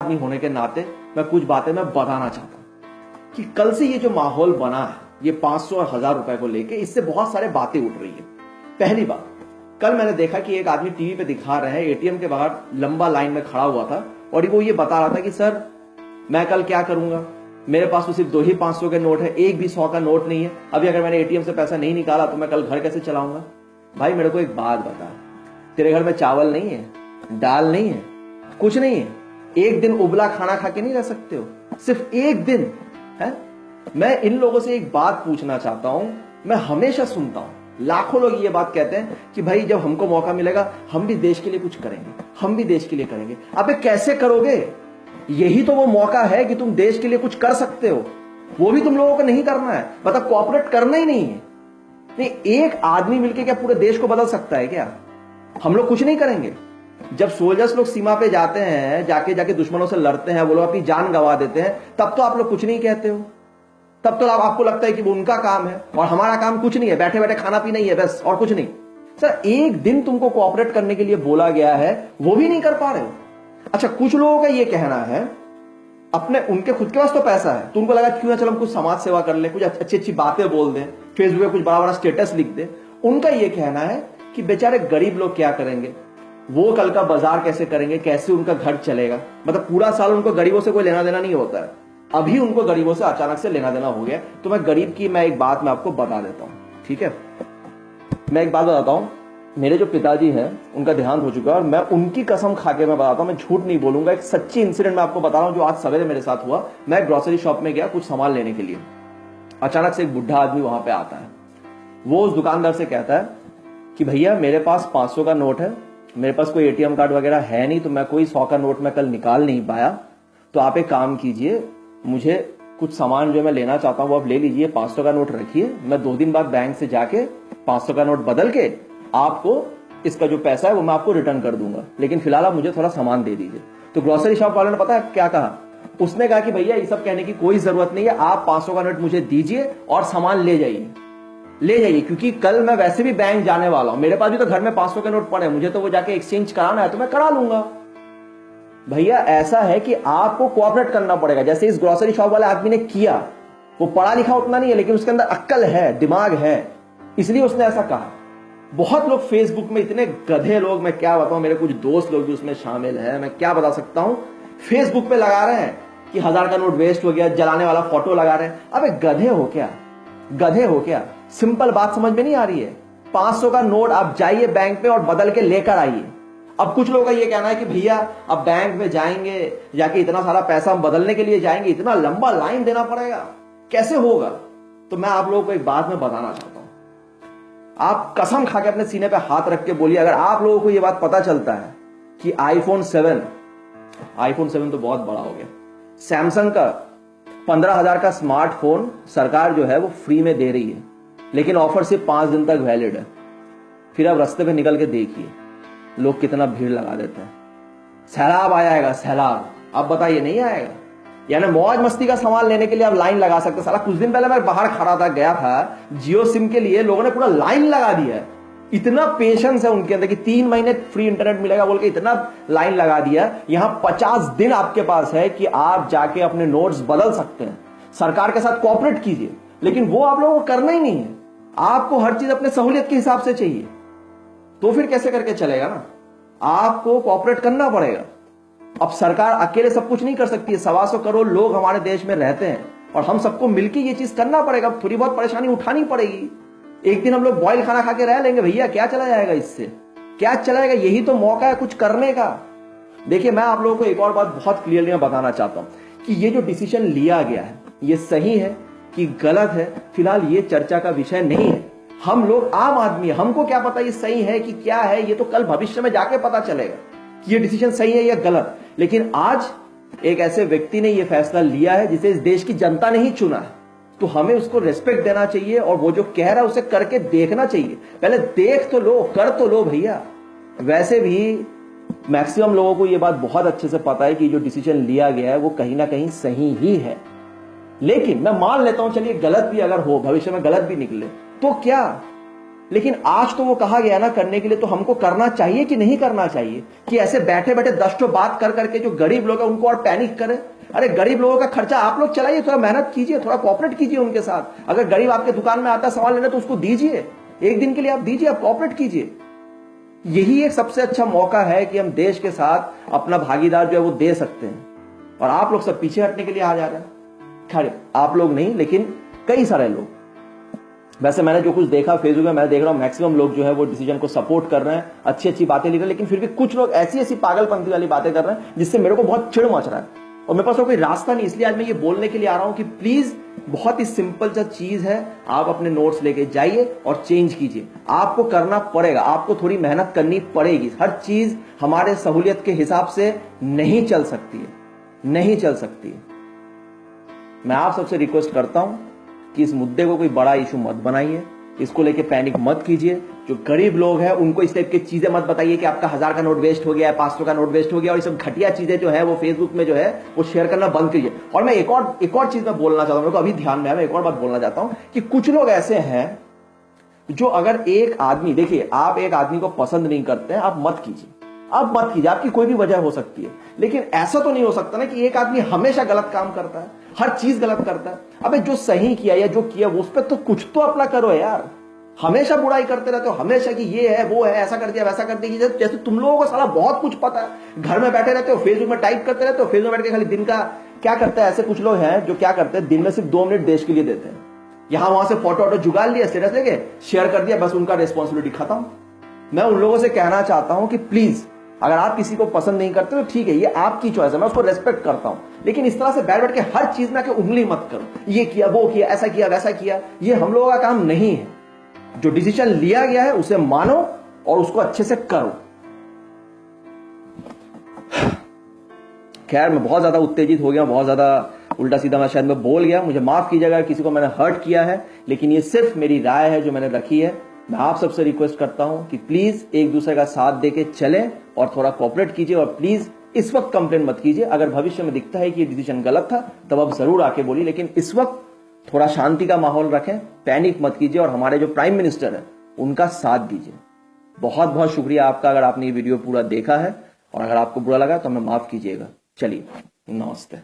आदमी होने के नाते मैं कुछ बातें मैं बताना चाहता हूं कि कल से ये जो माहौल बना है, ये 500 और 1000 रुपए को लेके, इससे बहुत सारे बातें उठ रही है। पहली बात, कल मैंने देखा कि एक आदमी टीवी पे दिखा रहे हैं, एटीएम के बाहर लंबा लाइन में खड़ा हुआ था और वो ये बता रहा था कि सर मैं कल क्या करूंगा, मेरे पास तो सिर्फ 2 ही 500 के नोट है, एक भी 100 का नोट नहीं है। अभी अगर मैंने एटीएम से पैसा नहीं निकाला तो मैं कल घर कैसे चलाऊंगा। भाई मेरे को एक बात बता, तेरे घर में चावल नहीं है, दाल नहीं है, कुछ नहीं है, एक दिन उबला खाना खा के नहीं रह सकते हो, सिर्फ एक दिन है। मैं इन लोगों से एक बात पूछना चाहता हूं, मैं हमेशा सुनता हूं, लाखों लोग ये बात कहते हैं कि भाई जब हमको मौका मिलेगा हम भी देश के लिए कुछ करेंगे, हम भी देश के लिए करेंगे। अबे कैसे करोगे? यही तो वो मौका है कि तुम देश के लिए कुछ कर सकते हो, वो भी तुम लोगों को नहीं करना है, मतलब कोऑपरेट करना ही नहीं है। नहीं, एक आदमी मिलकर क्या पूरे देश को बदल सकता है क्या? हम लोग कुछ नहीं करेंगे। जब सोल्जर्स लोग सीमा पे जाते हैं, जाके जाके दुश्मनों से लड़ते हैं, वो लोग अपनी जान गंवा देते हैं, तब तो आप लोग कुछ नहीं कहते हो। तब तो आपको लगता है कि वो उनका काम है और हमारा काम कुछ नहीं है, बैठे बैठे खाना पीना ही है बस, और कुछ नहीं। सर एक दिन तुमको कोऑपरेट करने के लिए बोला गया है, वो भी नहीं कर पा रहे हो। अच्छा, कुछ लोगों का ये कहना है, अपने उनके खुद के पास तो पैसा है, तो उनको लगा क्यों ना चलो हम कुछ समाज सेवा कर ले, कुछ अच्छी अच्छी बातें बोल दें, फेसबुक पे कुछ बड़ा बड़ा स्टेटस लिख दे। उनका ये कहना है कि बेचारे गरीब लोग क्या करेंगे, वो कल का बाजार कैसे करेंगे, कैसे उनका घर चलेगा। मतलब पूरा साल उनको गरीबों से कोई लेना देना नहीं होता है, अभी उनको गरीबों से अचानक से लेना देना हो गया। तो मैं गरीब की एक बात मैं आपको बता देता हूं, ठीक है। मैं एक बात बताता हूं, मेरे जो पिताजी हैं उनका देहांत हो चुका है और मैं उनकी कसम खा के मैं बताता हूं, मैं झूठ नहीं बोलूंगा, एक सच्ची इंसिडेंट मैं आपको बता रहा हूं जो आज सवेरे मेरे साथ हुआ। मैं ग्रोसरी शॉप में गया कुछ सामान लेने के लिए, अचानक से एक बुढ़ा आदमी वहां पे आता है। वो उस दुकानदार से कहता है कि भैया मेरे पास 500 का नोट है, मेरे पास कोई एटीएम कार्ड वगैरह है नहीं, तो मैं कोई 100 का नोट मैं कल निकाल नहीं पाया, तो आप एक काम कीजिए, मुझे कुछ सामान जो मैं लेना चाहता हूं वो आप ले लीजिए, 500 का नोट रखिए, मैं 2 दिन बाद बैंक से जाके 500 का नोट बदल के आपको इसका जो पैसा है वो मैं आपको रिटर्न कर दूंगा, लेकिन फिलहाल आप मुझे थोड़ा सामान दे दीजिए। तो ग्रोसरी शॉप वाले ने पता है क्या कहा? उसने कहा कि भैया ये सब कहने की कोई जरूरत नहीं है, आप 500 का नोट मुझे दीजिए और सामान ले जाइए, क्योंकि कल मैं वैसे भी बैंक जाने वाला हूं, मेरे पास भी तो घर में 500 के नोट पड़े हैं, मुझे तो वो जाके एक्सचेंज कराना है तो मैं करा लूंगा। भैया ऐसा है कि आपको कोऑपरेट करना पड़ेगा, जैसे इस ग्रोसरी शॉप वाले आदमी ने किया। वो पढ़ा लिखा उतना नहीं है, लेकिन उसके अंदर अक्ल है, दिमाग है, इसलिए उसने ऐसा कहा। बहुत लोग फेसबुक में, इतने गधे लोग, मैं क्या बताऊं, मेरे कुछ दोस्त लोग भी उसमें शामिल है, मैं क्या बता सकता हूं, फेसबुक पे लगा रहे हैं कि 1000 का नोट वेस्ट हो गया, जलाने वाला फोटो लगा रहे हैं। अबे गधे हो क्या, गधे हो क्या? सिंपल बात समझ में नहीं आ रही है? 500 का नोट आप जाइए बैंक में और बदल के लेकर आइए। अब कुछ लोगों का ये कहना है कि भैया अब बैंक में जाएंगे, जाके इतना सारा पैसा हम बदलने के लिए जाएंगे, इतना लंबा लाइन देना पड़ेगा, कैसे होगा? तो मैं आप लोगों को एक बात मैं बताना चाहता हूं, आप कसम खा के अपने सीने पे हाथ रख के बोलिए, अगर आप लोगों को यह बात पता चलता है कि आईफोन 7 तो बहुत बड़ा हो गया, सैमसंग का 15,000 का स्मार्टफोन सरकार जो है वो फ्री में दे रही है, लेकिन ऑफर सिर्फ 5 दिन तक वैलिड है। फिर आप रास्ते पे निकल के देखिए लोग कितना भीड़ लगा देते हैं, सैलाब आ जाएगा, सैलाब। अब बताइए नहीं आएगा? यानी मौज मस्ती का सामान लेने के लिए आप लाइन लगा सकते। साला कुछ दिन पहले मैं बाहर खड़ा था, गया था जियो सिम के लिए, लोगों ने पूरा लाइन लगा दिया है। इतना पेशेंस है उनके अंदर कि 3 महीने फ्री इंटरनेट मिलेगा बोल के इतना लाइन लगा दिया। यहां 50 दिन आपके पास है कि आप जाके अपने नोट्स बदल सकते हैं, सरकार के साथ कोऑपरेट कीजिए, लेकिन वो आप लोगों को करना ही नहीं है। आपको हर चीज अपने सहूलियत के हिसाब से चाहिए, तो फिर कैसे करके चलेगा ना? आपको कोऑपरेट करना पड़ेगा। अब सरकार अकेले सब कुछ नहीं कर सकती है, 125 करोड़ लोग हमारे देश में रहते हैं और हम सबको मिलकर ये चीज करना पड़ेगा। थोड़ी बहुत परेशानी उठानी पड़ेगी। एक दिन हम लोग बॉयल खाना खा के रह लेंगे भैया, क्या चला जाएगा इससे? क्या चला जाएगा? यही तो मौका है कुछ करने का। देखिए मैं आप लोगों को एक और बात बहुत क्लियरली मैं बताना चाहता हूं कि ये जो डिसीजन लिया गया है ये सही है कि गलत है, फिलहाल ये चर्चा का विषय नहीं है। हम लोग आम आदमी, हमको क्या पता ये सही है कि क्या है, ये तो कल भविष्य में जाके पता चलेगा कि ये डिसीजन सही है या गलत। लेकिन आज एक ऐसे व्यक्ति ने ये फैसला लिया है जिसे इस देश की जनता ने ही चुना है, तो हमें उसको रेस्पेक्ट देना चाहिए और वो जो कह रहा है उसे करके देखना चाहिए। पहले देख तो लो, कर तो लो भैया। वैसे भी मैक्सिमम लोगों को ये बात बहुत अच्छे से पता है कि जो डिसीजन लिया गया है वो कहीं ना कहीं सही ही है, लेकिन मैं मान लेता हूं चलिए गलत भी अगर हो, भविष्य में गलत भी निकले तो क्या? लेकिन आज तो वो कहा गया ना करने के लिए, तो हमको करना चाहिए कि नहीं करना चाहिए? कि ऐसे बैठे बैठे 10 बात कर करके जो गरीब लोग हैं उनको और पैनिक करें? अरे गरीब लोगों का खर्चा आप लोग चलाइए, थोड़ा मेहनत कीजिए, थोड़ा कोऑपरेट कीजिए उनके साथ। अगर गरीब आपके दुकान में आता है सामान लेने तो उसको दीजिए, एक दिन के लिए आप दीजिए, आप कोऑपरेट कीजिए। यही एक सबसे अच्छा मौका है कि हम देश के साथ अपना भागीदार जो है वो दे सकते हैं। और आप लोग सब पीछे हटने के लिए आ जा रहे हैं। खैर आप लोग नहीं, लेकिन कई सारे लोग, वैसे मैंने जो कुछ देखा फेसबुक में, मैं देख रहा हूं मैक्सिमम लोग जो है वो डिसीजन को सपोर्ट कर रहे हैं, अच्छी अच्छी बातें लिख रहे हैं, लेकिन फिर भी कुछ लोग ऐसी ऐसी पागलपंथी वाली बातें कर रहे हैं जिससे मेरे को बहुत चिढ़ मच रहा है और मेरे पास कोई रास्ता नहीं। इसलिए आज मैं ये बोलने के लिए आ रहा हूं कि प्लीज, बहुत ही सिंपल सा चीज है, आप अपने नोट्स लेके जाइए और चेंज कीजिए। आपको करना पड़ेगा, आपको थोड़ी मेहनत करनी पड़ेगी। हर चीज हमारे सहूलियत के हिसाब से नहीं चल सकती है, नहीं चल सकती है। मैं आप सबसे रिक्वेस्ट करता हूं कि इस मुद्दे को कोई बड़ा इशू मत बनाइए, इसको लेके पैनिक मत कीजिए। जो गरीब लोग हैं उनको इस टाइप की चीजें मत बताइए कि आपका 1000 का नोट वेस्ट हो गया है, 500 का नोट वेस्ट हो गया, और ये सब घटिया चीजें जो है वो फेसबुक में जो है वो शेयर करना बंद कीजिए। और मैं एक और चीज मैं बोलना चाहता हूं, मेरे को अभी ध्यान में आया, मैं एक और बात बोलना चाहता हूं कि कुछ लोग ऐसे हैं जो, अगर एक आदमी, देखिए आप एक आदमी को पसंद नहीं करते हैं, आप मत कीजिए, आप मत कीजिए, आपकी कोई भी वजह हो सकती है, लेकिन ऐसा तो नहीं हो सकता ना कि एक आदमी हमेशा गलत काम करता है, हर चीज गलत करता है। अबे जो सही किया या जो किया उस पर तो कुछ तो अपना करो यार। हमेशा बुराई करते रहते हो, हमेशा कि ये है वो है, ऐसा कर दिया वैसा कर दिया, जैसे तुम लोगों को साला बहुत कुछ पता है। घर में बैठे रहते हो, फेसबुक में टाइप करते रहते हो, फेसबुक में बैठ के खाली दिन का क्या करता है। ऐसे कुछ लोग हैं जो क्या करते हैं, दिन में सिर्फ 2 मिनट देश के लिए देते हैं, यहां वहां से फोटो वोटो जुगाड़ लिया, स्टेटस लेके शेयर कर दिया, बस उनका रिस्पॉन्सिबिलिटी खत्म। मैं उन लोगों से कहना चाहता हूं कि प्लीज, अगर आप किसी को पसंद नहीं करते तो ठीक है, ये आपकी चॉइस है, मैं उसको रेस्पेक्ट करता हूं, लेकिन इस तरह से बैठ बैठ के हर चीज में उंगली मत करो, ये किया वो किया, ऐसा किया वैसा किया। ये हम लोगों का काम नहीं है। जो डिसीजन लिया गया है उसे मानो और उसको अच्छे से करो। खैर मैं बहुत ज्यादा उत्तेजित हो गया, बहुत ज्यादा उल्टा सीधा मैं शायद मैं बोल गया, मुझे माफ कीजिएगा किसी को मैंने हर्ट किया है, लेकिन ये सिर्फ मेरी राय है जो मैंने रखी है। मैं आप सबसे रिक्वेस्ट करता हूं कि प्लीज एक दूसरे का साथ देके चलें और थोड़ा कोऑपरेट कीजिए, और प्लीज इस वक्त कंप्लेन मत कीजिए। अगर भविष्य में दिखता है कि ये डिसीजन गलत था तब आप जरूर आके बोलिए, लेकिन इस वक्त थोड़ा शांति का माहौल रखें, पैनिक मत कीजिए, और हमारे जो प्राइम मिनिस्टर है उनका साथ दीजिए। बहुत बहुत शुक्रिया आपका अगर आपने ये वीडियो पूरा देखा है, और अगर आपको बुरा लगा तो हमें माफ कीजिएगा। चलिए, नमस्ते।